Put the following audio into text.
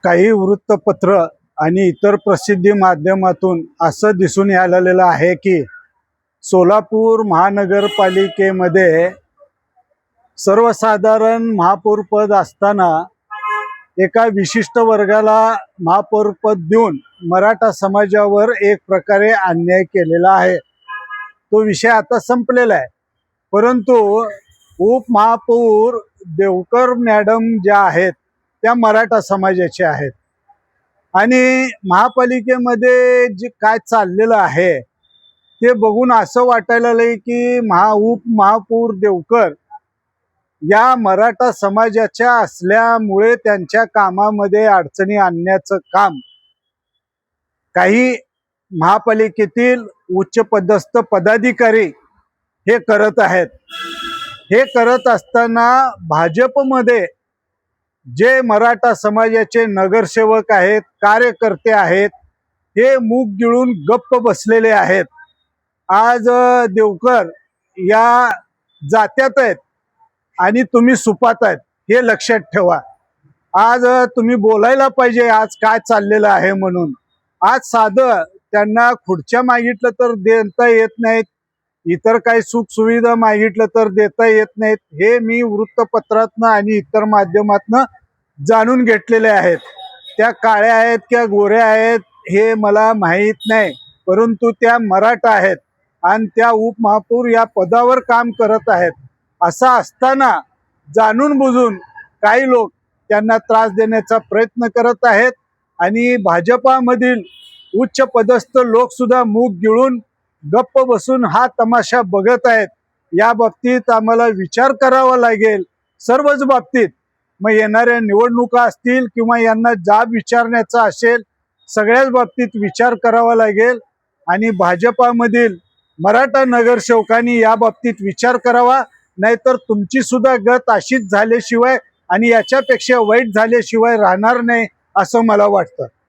काही वृत्तपत्र आणि इतर प्रसिद्धी माध्यमातून असं दिसून आलेलं आहे की सोलापूर महानगरपालिकेमध्ये सर्वसाधारण महापौर पद असताना एका विशिष्ट वर्गाला महापौर पद देऊन मराठा समाजावर एक प्रकारे अन्याय केलेला आहे। तो विषय आता संपलेला आहे, परंतु उपमहापौर देवकर मॅडम ज्या आहेत त्या मराठा समाजाचे आहेत आणि महापालिकेमध्ये जे काय चाललेलं आहे ते बघून असं वाटायला लागले की उपमहापौर देवकर या मराठा समाजाच्या असल्यामुळे त्यांच्या कामामध्ये अडचणी आणण्याचं काम काही महापालिकेतील उच्च पदस्थ पदाधिकारी हे करत आहेत। हे करत असताना भाजपमध्ये जे मराठा समाजाचे नगरसेवक आहेत, कार्यकर्ते आहेत, हे मूग गिळून गप्प बसलेले आहेत। आज देवकर या जात्यात आहेत आणि तुम्ही सुपात आहेत, हे लक्षात ठेवा। आज तुम्ही बोलायला पाहिजे आज काय चाललेलं आहे म्हणून। आज साधं त्यांना खुर्च्या मागितलं तर देता येत नाहीत, इतर काही सुख सुविधा मागितलं तर देता येत नाहीत, हे मी वृत्तपत्रातनं आणि इतर माध्यमातनं जाणून घेतलेले आहेत। त्या काळ्या आहेत किंवा गोऱ्या आहेत हे मला माहीत नाही, परंतु त्या मराठा आहेत आणि त्या उपमहापौर या पदावर काम करत आहेत। असं असताना जाणून बुजून काही लोक त्यांना त्रास देण्याचा प्रयत्न करत आहेत आणि भाजपामधील उच्च पदस्थ लोक सुद्धा मूग गिळून गप्प बसून हा तमाशा बघत आहेत। या बाबतीत आम्हाला विचार करावा लागेल, सर्वच बाबतीत। मग येणाऱ्या निवडणुका असतील किंवा यांना जाब विचारण्याचा असेल, सगळ्याच बाबतीत विचार करावा लागेल आणि भाजपामधील मराठा नगरसेवकांनी या बाबतीत विचार करावा, नाहीतर तुमची सुद्धा गत अशीच झाल्याशिवाय आणि याच्यापेक्षा वाईट झाल्याशिवाय राहणार नाही असं मला वाटतं।